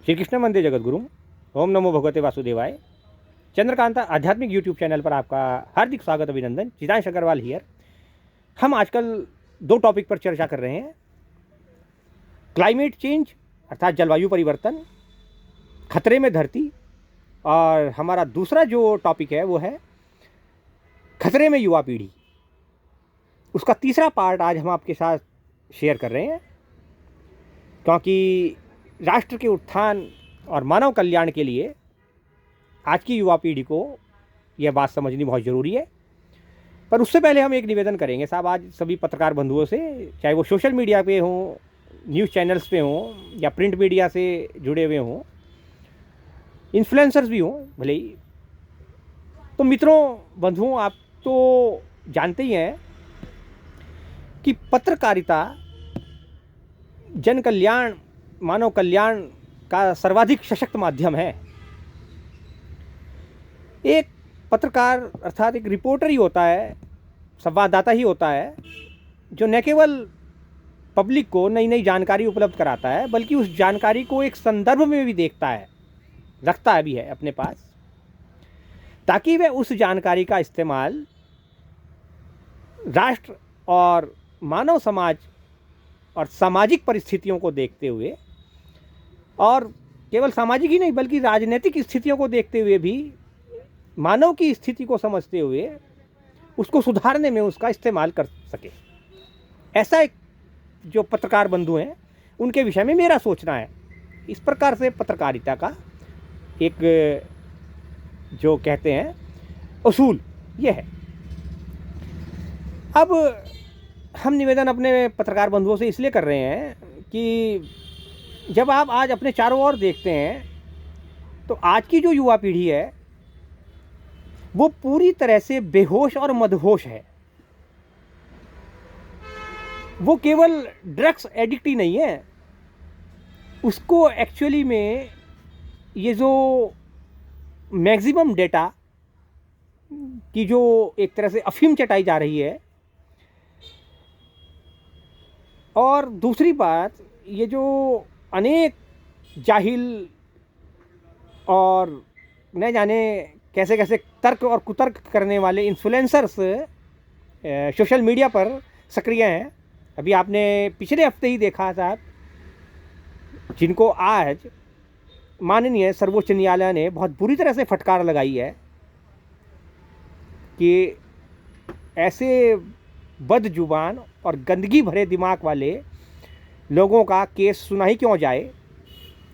श्री कृष्ण वंदे जगद्गुरुम। ओम नमो भगवते वासुदेवाय। चंद्रकांता आध्यात्मिक यूट्यूब चैनल पर आपका हार्दिक स्वागत, अभिनंदन। चिदांश अग्रवाल हियर। हम आजकल दो टॉपिक पर चर्चा कर रहे हैं, क्लाइमेट चेंज अर्थात जलवायु परिवर्तन, खतरे में धरती, और हमारा दूसरा जो टॉपिक है वो है खतरे में युवा पीढ़ी। उसका तीसरा पार्ट आज हम आपके साथ शेयर कर रहे हैं, क्योंकि राष्ट्र के उत्थान और मानव कल्याण के लिए आज की युवा पीढ़ी को यह बात समझनी बहुत ज़रूरी है। पर उससे पहले हम एक निवेदन करेंगे साहब, आज सभी पत्रकार बंधुओं से, चाहे वो सोशल मीडिया पे हों, न्यूज़ चैनल्स पे हों या प्रिंट मीडिया से जुड़े हुए हों, इन्फ्लुएंसर्स भी हों भले ही, तो मित्रों बंधुओं, आप तो जानते ही हैं कि पत्रकारिता जन कल्याण, मानव कल्याण का सर्वाधिक सशक्त माध्यम है। एक पत्रकार अर्थात एक रिपोर्टर ही होता है, संवाददाता ही होता है, जो न केवल पब्लिक को नई नई जानकारी उपलब्ध कराता है, बल्कि उस जानकारी को एक संदर्भ में भी देखता है, रखता है भी है अपने पास, ताकि वह उस जानकारी का इस्तेमाल राष्ट्र और मानव समाज और सामाजिक परिस्थितियों को देखते हुए, और केवल सामाजिक ही नहीं बल्कि राजनीतिक स्थितियों को देखते हुए भी, मानव की स्थिति को समझते हुए उसको सुधारने में उसका इस्तेमाल कर सके। ऐसा एक जो पत्रकार बंधु हैं उनके विषय में मेरा सोचना है। इस प्रकार से पत्रकारिता का एक जो कहते हैं उसूल ये है। अब हम निवेदन अपने पत्रकार बंधुओं से इसलिए कर रहे हैं कि जब आप आज अपने चारों ओर देखते हैं तो आज की जो युवा पीढ़ी है वो पूरी तरह से बेहोश और मदहोश है। वो केवल ड्रग्स एडिक्ट ही नहीं है, उसको एक्चुअली में ये जो मैक्सिमम डेटा की जो एक तरह से अफीम चटाई जा रही है, और दूसरी बात ये जो अनेक जाहिल और न जाने कैसे कैसे तर्क और कुतर्क करने वाले इन्फ्लुएंसर्स सोशल मीडिया पर सक्रिय हैं। अभी आपने पिछले हफ्ते ही देखा था, जिनको आज माननीय सर्वोच्च न्यायालय ने बहुत बुरी तरह से फटकार लगाई है कि ऐसे बदजुबान और गंदगी भरे दिमाग वाले लोगों का केस सुना ही क्यों जाए।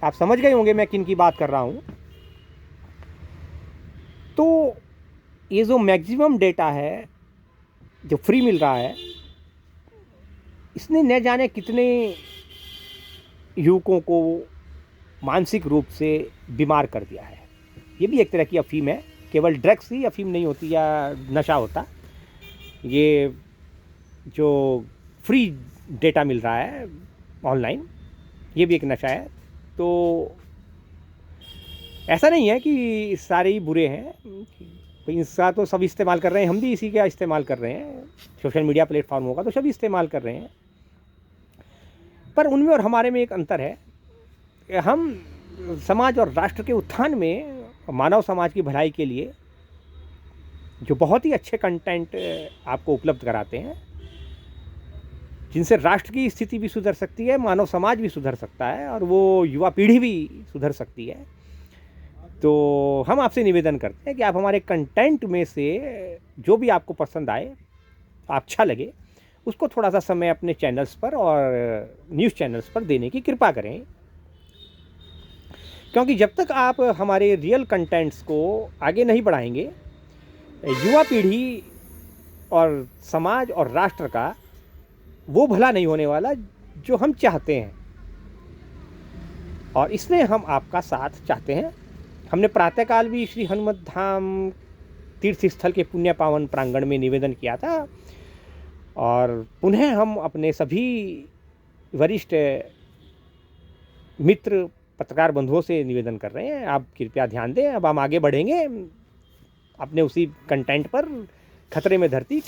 आप समझ गए होंगे मैं किन की बात कर रहा हूँ। तो ये जो मैक्सिमम डेटा है जो फ्री मिल रहा है, इसने न जाने कितने युवकों को मानसिक रूप से बीमार कर दिया है। ये भी एक तरह की अफीम है, केवल ड्रग्स ही अफीम नहीं होती या नशा होता। ये जो फ्री डेटा मिल रहा है ऑनलाइन, ये भी एक नशा है। तो ऐसा नहीं है कि सारे ही बुरे हैं, इसका तो सब इस्तेमाल कर रहे हैं, हम भी इसी का इस्तेमाल कर रहे हैं, सोशल मीडिया प्लेटफॉर्म होगा तो सभी इस्तेमाल कर रहे हैं। पर उनमें और हमारे में एक अंतर है। हम समाज और राष्ट्र के उत्थान में, मानव समाज की भलाई के लिए जो बहुत ही अच्छे कंटेंट आपको उपलब्ध कराते हैं, जिनसे राष्ट्र की स्थिति भी सुधर सकती है, मानव समाज भी सुधर सकता है, और वो युवा पीढ़ी भी सुधर सकती है। तो हम आपसे निवेदन करते हैं कि आप हमारे कंटेंट में से जो भी आपको पसंद आए, अच्छा लगे, उसको थोड़ा सा समय अपने चैनल्स पर और न्यूज़ चैनल्स पर देने की कृपा करें। क्योंकि जब तक आप हमारे रियल कंटेंट्स को आगे नहीं बढ़ाएंगे, युवा पीढ़ी और समाज और राष्ट्र का वो भला नहीं होने वाला जो हम चाहते हैं। और इसलिए हम आपका साथ चाहते हैं। हमने प्रातःकाल भी श्री हनुमत धाम तीर्थ स्थल के पुण्य पावन प्रांगण में निवेदन किया था, और पुनः हम अपने सभी वरिष्ठ मित्र पत्रकार बंधुओं से निवेदन कर रहे हैं, आप कृपया ध्यान दें। अब हम आगे बढ़ेंगे अपने उसी कंटेंट पर, खतरे में धरती,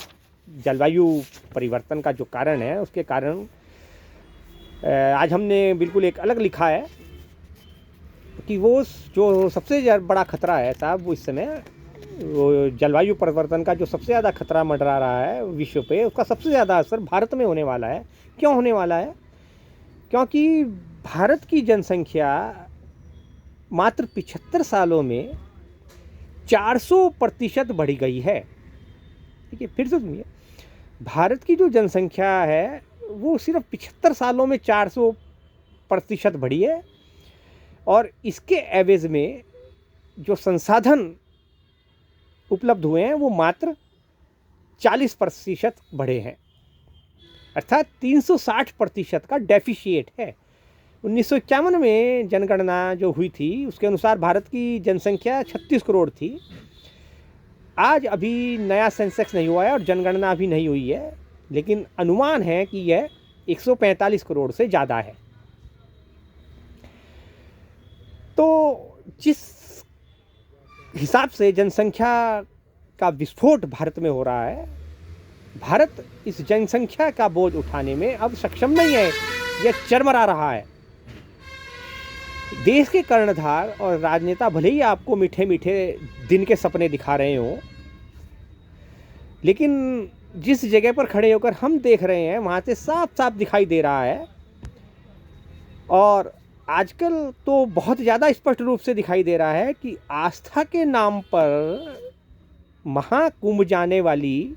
जलवायु परिवर्तन का जो कारण है उसके कारण आज हमने बिल्कुल एक अलग लिखा है कि वो जो सबसे बड़ा खतरा है साहब, वो इस समय वो जलवायु परिवर्तन का जो सबसे ज़्यादा खतरा मंडरा रहा है विश्व पे, उसका सबसे ज़्यादा असर भारत में होने वाला है। क्यों होने वाला है? क्योंकि भारत की जनसंख्या मात्र 75 सालों में 400% बढ़ गई है। ठीक है, फिर से सुनिए, भारत की जो जनसंख्या है वो सिर्फ 75 सालों में 400% बढ़ी है, और इसके एवज में जो संसाधन उपलब्ध हुए हैं वो मात्र 40% बढ़े हैं, अर्थात 360% का डेफिशिएट है। 1951 में जनगणना जो हुई थी उसके अनुसार भारत की जनसंख्या 36 करोड़ थी। आज अभी नया सेंसेक्स नहीं हुआ है और जनगणना अभी नहीं हुई है, लेकिन अनुमान है कि यह 145 करोड़ से ज़्यादा है। तो जिस हिसाब से जनसंख्या का विस्फोट भारत में हो रहा है, भारत इस जनसंख्या का बोझ उठाने में अब सक्षम नहीं है, यह चरमरा रहा है। देश के कर्णधार और राजनेता भले ही आपको मीठे मीठे दिन के सपने दिखा रहे हों, लेकिन जिस जगह पर खड़े होकर हम देख रहे हैं वहाँ से साफ साफ दिखाई दे रहा है, और आजकल तो बहुत ज़्यादा स्पष्ट रूप से दिखाई दे रहा है कि आस्था के नाम पर महाकुंभ जाने वाली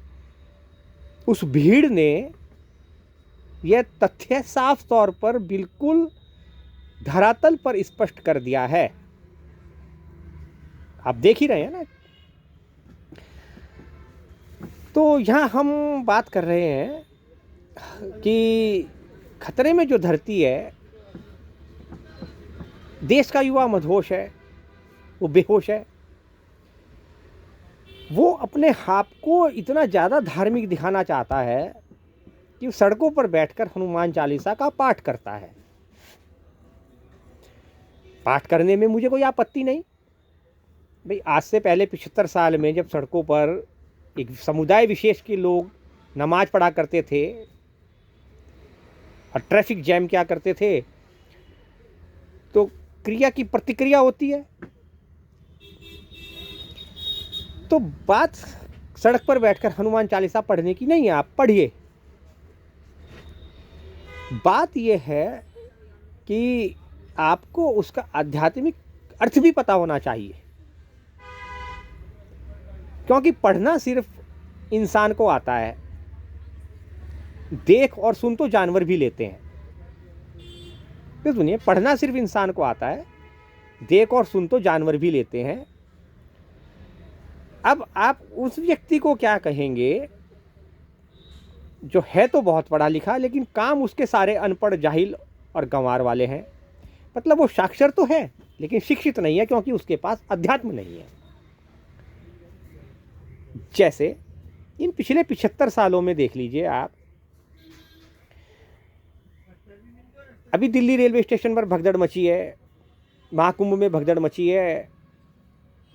उस भीड़ ने यह तथ्य साफ तौर पर बिल्कुल धरातल पर स्पष्ट कर दिया है। आप देख ही रहे हैं ना। तो यहाँ हम बात कर रहे हैं कि खतरे में जो धरती है, देश का युवा मदहोश है, वो बेहोश है, वो अपने आप को इतना ज़्यादा धार्मिक दिखाना चाहता है कि सड़कों पर बैठकर हनुमान चालीसा का पाठ करता है। पाठ करने में मुझे कोई आपत्ति नहीं भाई। आज से पहले 75 साल में जब सड़कों पर एक समुदाय विशेष के लोग नमाज पढ़ा करते थे और ट्रैफिक जैम क्या करते थे, तो क्रिया की प्रतिक्रिया होती है। तो बात सड़क पर बैठकर हनुमान चालीसा पढ़ने की नहीं है, आप पढ़िए। बात यह है कि आपको उसका आध्यात्मिक अर्थ भी पता होना चाहिए, क्योंकि पढ़ना सिर्फ इंसान को आता है, देख और सुन तो जानवर भी लेते हैं। तो सुनिए, पढ़ना सिर्फ इंसान को आता है, देख और सुन तो जानवर भी लेते हैं। अब आप उस व्यक्ति को क्या कहेंगे जो है तो बहुत पढ़ा लिखा, लेकिन काम उसके सारे अनपढ़, जाहिल और गंवार वाले हैं। मतलब वो साक्षर तो है लेकिन शिक्षित नहीं है, क्योंकि उसके पास अध्यात्म नहीं है। जैसे इन पिछले 75 सालों में देख लीजिए आप, अभी दिल्ली रेलवे स्टेशन पर भगदड़ मची है, महाकुंभ में भगदड़ मची है,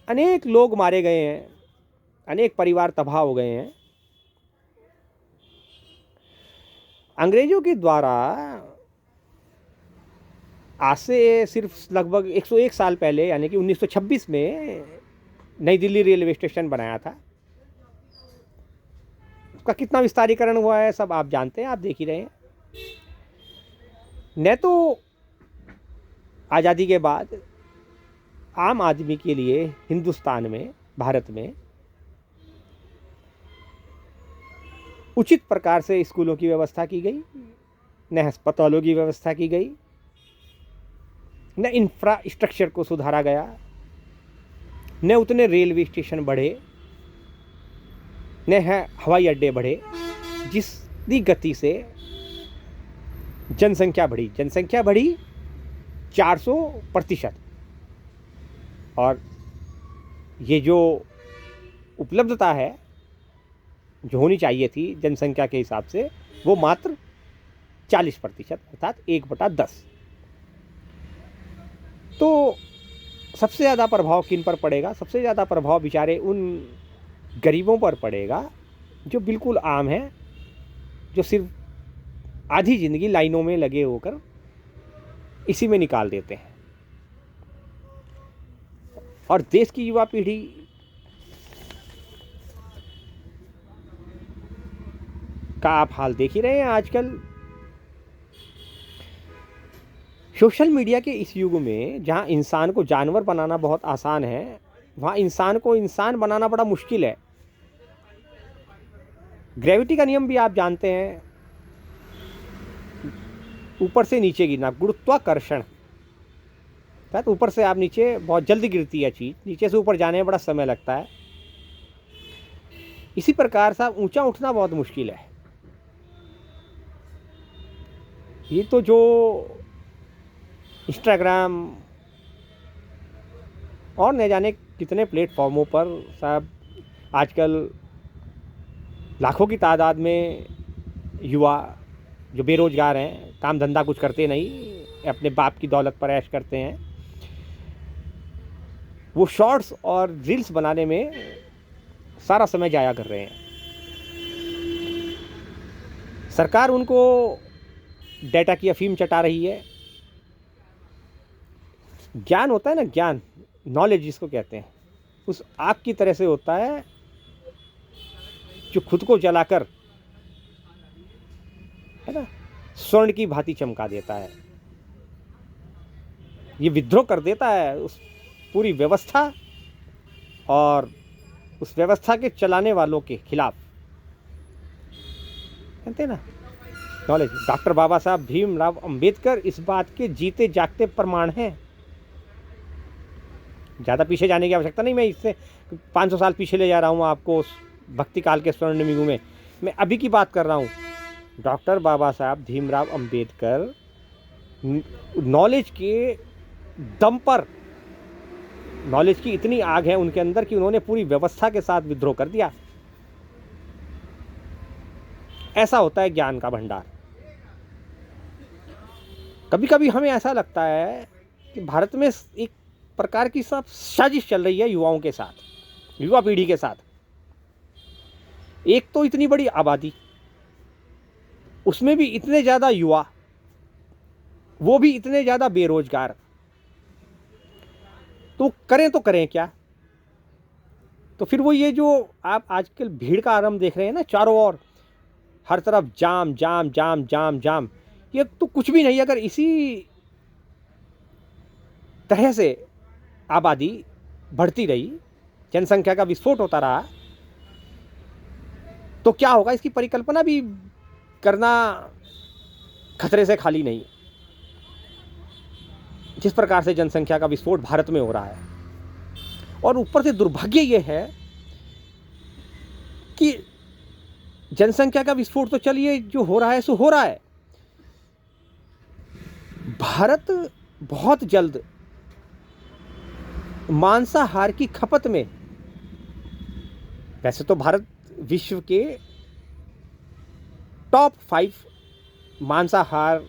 अनेक लोग मारे गए हैं, अनेक परिवार तबाह हो गए हैं। अंग्रेजों के द्वारा आज से सिर्फ लगभग 101 साल पहले, यानी कि 1926 में नई दिल्ली रेलवे स्टेशन बनाया था। उसका कितना विस्तारीकरण हुआ है सब आप जानते हैं, आप देख ही रहे हैं। न तो आज़ादी के बाद आम आदमी के लिए हिंदुस्तान में, भारत में उचित प्रकार से स्कूलों की व्यवस्था की गई, न अस्पतालों की व्यवस्था की गई, न इंफ्रास्ट्रक्चर को सुधारा गया, न उतने रेलवे स्टेशन बढ़े, न हवाई अड्डे बढ़े जिसकी गति से जनसंख्या बढ़ी 400%। और ये जो उपलब्धता है जो होनी चाहिए थी जनसंख्या के हिसाब से, वो मात्र 40%, अर्थात 1/10। तो सबसे ज़्यादा प्रभाव किन पर पड़ेगा? सबसे ज़्यादा प्रभाव बेचारे उन गरीबों पर पड़ेगा जो बिल्कुल आम हैं, जो सिर्फ आधी ज़िंदगी लाइनों में लगे होकर इसी में निकाल देते हैं। और देश की युवा पीढ़ी का आप हाल देख ही रहे हैं आजकल। सोशल मीडिया के इस युग में जहां इंसान को जानवर बनाना बहुत आसान है, वहां इंसान को इंसान बनाना बड़ा मुश्किल है। ग्रेविटी का नियम भी आप जानते हैं, ऊपर से नीचे गिरना, गुरुत्वाकर्षण। शायद ऊपर से आप नीचे बहुत जल्दी गिरती है चीज़, नीचे से ऊपर जाने में बड़ा समय लगता है। इसी प्रकार से ऊंचा उठना बहुत मुश्किल है। ये तो जो इंस्टाग्राम और न जाने कितने प्लेटफॉर्मों पर साहब आजकल लाखों की तादाद में युवा जो बेरोजगार हैं, काम धंधा कुछ करते नहीं, अपने बाप की दौलत पर ऐश करते हैं, वो शॉर्ट्स और रील्स बनाने में सारा समय जाया कर रहे हैं। सरकार उनको डेटा की अफीम चटा रही है। ज्ञान होता है ना, ज्ञान, नॉलेज जिसको कहते हैं, उस आग की तरह से होता है जो खुद को जलाकर, है ना, स्वर्ण की भांति चमका देता है। ये विद्रोह कर देता है उस पूरी व्यवस्था और उस व्यवस्था के चलाने वालों के खिलाफ। कहते हैं ना, नॉलेज। डॉक्टर बाबा साहब भीमराव अंबेडकर इस बात के जीते जागते प्रमाण हैं। ज़्यादा पीछे जाने की आवश्यकता नहीं, मैं इससे 500 साल पीछे ले जा रहा हूँ आपको उस भक्ति काल के स्वर्णिम युग में। मैं अभी की बात कर रहा हूँ। डॉक्टर बाबा साहब भीमराव अंबेडकर नॉलेज के दम पर, नॉलेज की इतनी आग है उनके अंदर कि उन्होंने पूरी व्यवस्था के साथ विद्रोह कर दिया। ऐसा होता है ज्ञान का भंडार। कभी कभी हमें ऐसा लगता है कि भारत में एक प्रकार की सब साजिश चल रही है युवाओं के साथ, युवा पीढ़ी के साथ। एक तो इतनी बड़ी आबादी, उसमें भी इतने ज़्यादा युवा, वो भी इतने ज़्यादा बेरोजगार, तो करें क्या? तो फिर वो ये जो आप आजकल भीड़ का आरंभ देख रहे हैं ना, चारों ओर हर तरफ जाम जाम जाम जाम जाम, ये तो कुछ भी नहीं। अगर इसी तरह से आबादी बढ़ती रही, जनसंख्या का विस्फोट होता रहा, तो क्या होगा इसकी परिकल्पना भी करना खतरे से खाली नहीं। जिस प्रकार से जनसंख्या का विस्फोट भारत में हो रहा है, और ऊपर से दुर्भाग्य ये है कि जनसंख्या का विस्फोट तो चलिए जो हो रहा है सो हो रहा है, भारत बहुत जल्द मांसाहार की खपत में, वैसे तो भारत विश्व के टॉप 5 मांसाहार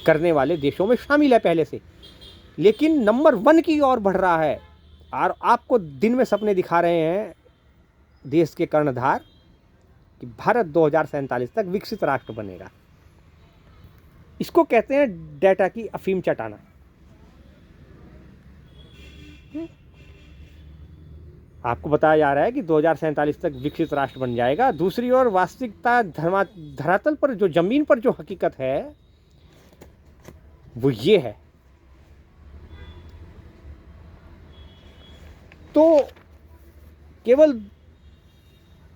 करने वाले देशों में शामिल है पहले से, लेकिन नंबर 1 की ओर बढ़ रहा है। और आपको दिन में सपने दिखा रहे हैं देश के कर्णधार कि भारत 2047 तक विकसित राष्ट्र बनेगा। इसको कहते हैं डेटा की अफीम चटाना। आपको बताया जा रहा है कि 2047 तक विकसित राष्ट्र बन जाएगा। दूसरी ओर वास्तविकता, धरातल पर जो जमीन पर जो हकीकत है वो ये है। तो केवल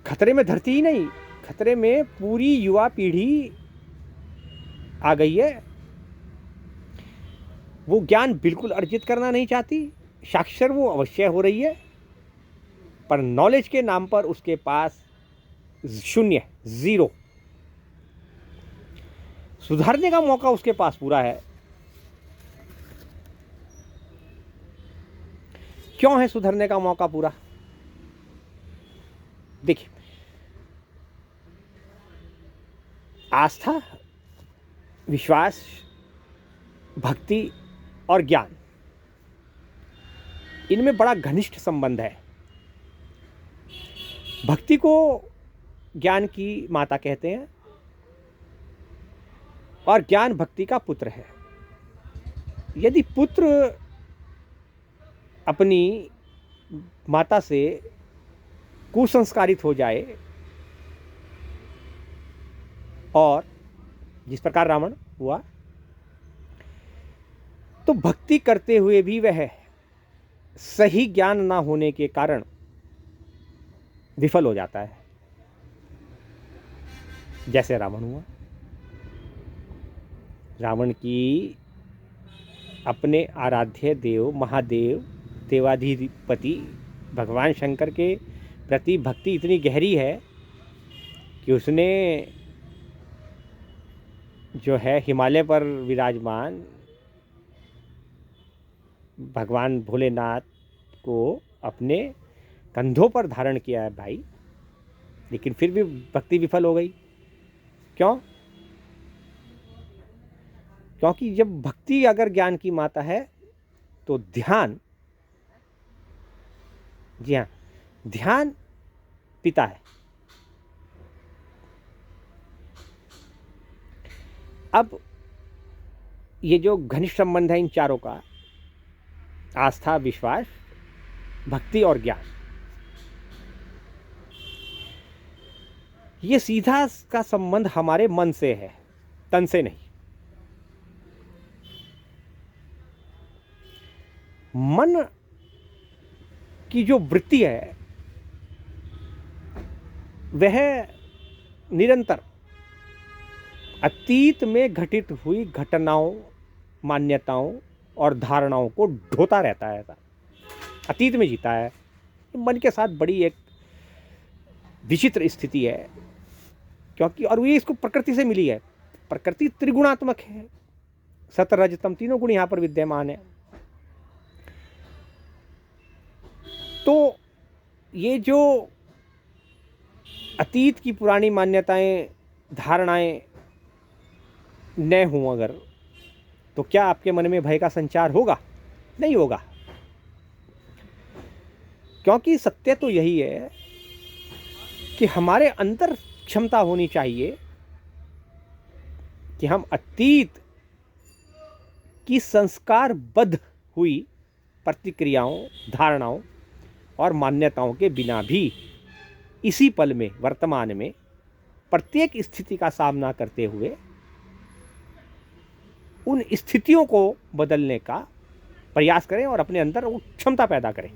खतरे में धरती ही नहीं, खतरे में पूरी युवा पीढ़ी आ गई है। वो ज्ञान बिल्कुल अर्जित करना नहीं चाहती, साक्षर वो अवश्य हो रही है, पर नॉलेज के नाम पर उसके पास शून्य, जीरो। सुधारने का मौका उसके पास पूरा है। क्यों है सुधरने का मौका पूरा? देखिए, आस्था, विश्वास, भक्ति और ज्ञान, इनमें बड़ा घनिष्ठ संबंध है। भक्ति को ज्ञान की माता कहते हैं और ज्ञान भक्ति का पुत्र है। यदि पुत्र अपनी माता से कुसंस्कारित हो जाए और जिस प्रकार रावण हुआ, तो भक्ति करते हुए भी वह सही ज्ञान ना होने के कारण विफल हो जाता है, जैसे रावण हुआ। रावण की अपने आराध्य देव महादेव देवाधिपति भगवान शंकर के प्रति भक्ति इतनी गहरी है कि उसने जो है हिमालय पर विराजमान भगवान भोलेनाथ को अपने कंधों पर धारण किया है भाई, लेकिन फिर भी भक्ति विफल हो गई। क्यों? क्योंकि जब भक्ति अगर ज्ञान की माता है तो ध्यान, जी हाँ, ध्यान पिता है। अब ये जो घनिष्ठ संबंध है इन चारों का, आस्था, विश्वास, भक्ति और ज्ञान, ये सीधा का संबंध हमारे मन से है, तन से नहीं। मन की जो वृत्ति है वह निरंतर अतीत में घटित हुई घटनाओं, मान्यताओं और धारणाओं को ढोता रहता है, ऐसा अतीत में जीता है। मन के साथ बड़ी एक विचित्र स्थिति है, क्योंकि और ये इसको प्रकृति से मिली है। प्रकृति त्रिगुणात्मक है, सत रज तम तीनों गुण यहाँ पर विद्यमान है। तो ये जो अतीत की पुरानी मान्यताएं, धारणाएं न हों अगर, तो क्या आपके मन में भय का संचार होगा? नहीं होगा। क्योंकि सत्य तो यही है कि हमारे अंदर क्षमता होनी चाहिए कि हम अतीत की संस्कारबद्ध हुई प्रतिक्रियाओं, धारणाओं और मान्यताओं के बिना भी इसी पल में, वर्तमान में, प्रत्येक स्थिति का सामना करते हुए उन स्थितियों को बदलने का प्रयास करें और अपने अंदर वो क्षमता पैदा करें।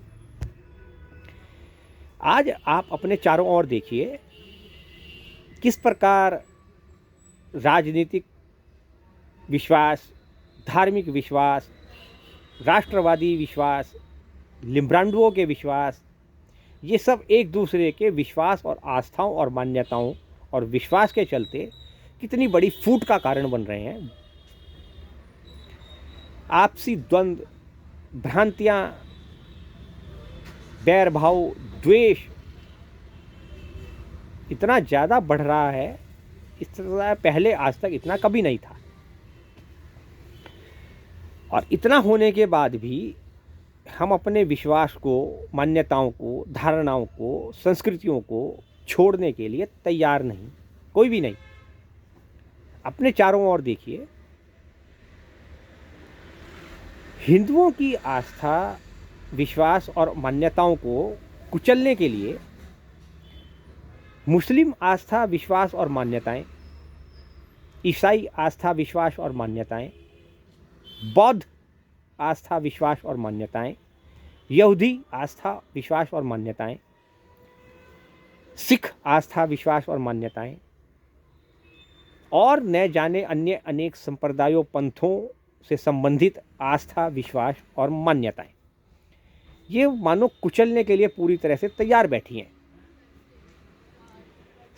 आज आप अपने चारों ओर देखिए किस प्रकार राजनीतिक विश्वास, धार्मिक विश्वास, राष्ट्रवादी विश्वास, लिम्ब्रांडुओं के विश्वास, ये सब एक दूसरे के विश्वास और आस्थाओं और मान्यताओं और विश्वास के चलते कितनी बड़ी फूट का कारण बन रहे हैं। आपसी द्वंद्व, भ्रांतियां, बैर भाव, द्वेष इतना ज़्यादा बढ़ रहा है, इस तरह पहले आज तक इतना कभी नहीं था। और इतना होने के बाद भी हम अपने विश्वास को, मान्यताओं को, धारणाओं को, संस्कृतियों को छोड़ने के लिए तैयार नहीं, कोई भी नहीं। अपने चारों ओर देखिए, हिंदुओं की आस्था, विश्वास और मान्यताओं को कुचलने के लिए मुस्लिम आस्था, विश्वास और मान्यताएं, ईसाई आस्था, विश्वास और मान्यताएं, बौद्ध आस्था, विश्वास और मान्यताएं, यहूदी आस्था, विश्वास और मान्यताएं, सिख आस्था, विश्वास और मान्यताएं और न जाने अन्य अनेक संप्रदायों, पंथों से संबंधित आस्था, विश्वास और मान्यताएं, ये मानो कुचलने के लिए पूरी तरह से तैयार बैठी हैं।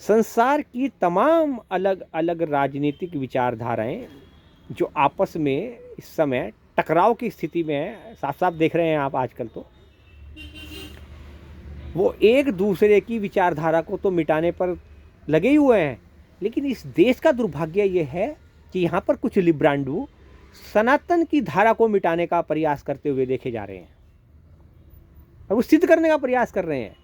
संसार की तमाम अलग अलग राजनीतिक विचारधाराएं जो आपस में इस समय टकराव की स्थिति में है, साफ साफ देख रहे हैं आप आजकल, तो वो एक दूसरे की विचारधारा को तो मिटाने पर लगे ही हुए हैं। लेकिन इस देश का दुर्भाग्य ये है कि यहाँ पर कुछ लिब्रांडू सनातन की धारा को मिटाने का प्रयास करते हुए देखे जा रहे हैं और वो सिद्ध करने का प्रयास कर रहे हैं।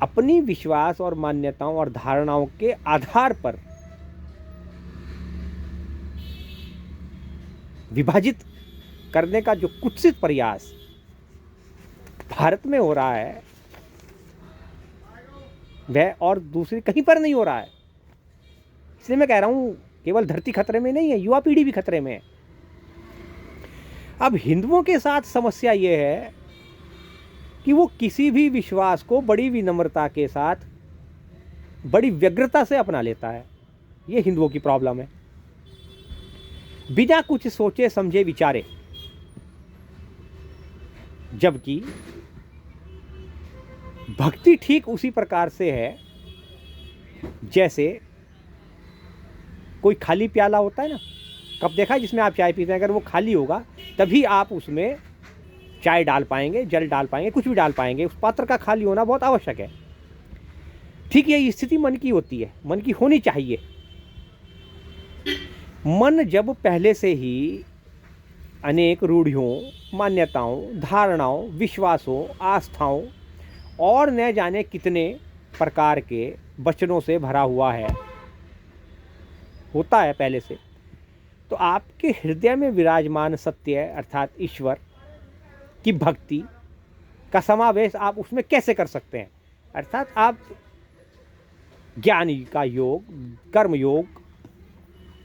अपनी विश्वास और मान्यताओं और धारणाओं के आधार पर विभाजित करने का जो कुत्सित प्रयास भारत में हो रहा है वह और दूसरी कहीं पर नहीं हो रहा है। इसलिए मैं कह रहा हूँ केवल धरती खतरे में नहीं है, युवा पीढ़ी भी खतरे में है। अब हिंदुओं के साथ समस्या ये है कि वो किसी भी विश्वास को बड़ी विनम्रता के साथ, बड़ी व्यग्रता से अपना लेता है। ये हिंदुओं की प्रॉब्लम है। बिना कुछ सोचे समझे विचारे, जबकि भक्ति ठीक उसी प्रकार से है जैसे कोई खाली प्याला होता है ना, कप देखा है जिसमें आप चाय पीते हैं, अगर वो खाली होगा तभी आप उसमें चाय डाल पाएंगे, जल डाल पाएंगे, कुछ भी डाल पाएंगे। उस पात्र का खाली होना बहुत आवश्यक है। ठीक यही स्थिति मन की होती है, मन की होनी चाहिए। मन जब पहले से ही अनेक रूढ़ियों, मान्यताओं, धारणाओं, विश्वासों, आस्थाओं और न जाने कितने प्रकार के वचनों से भरा हुआ है, होता है पहले से, तो आपके हृदय में विराजमान सत्य अर्थात ईश्वर की भक्ति का समावेश आप उसमें कैसे कर सकते हैं? अर्थात आप ज्ञान का योग, कर्म योग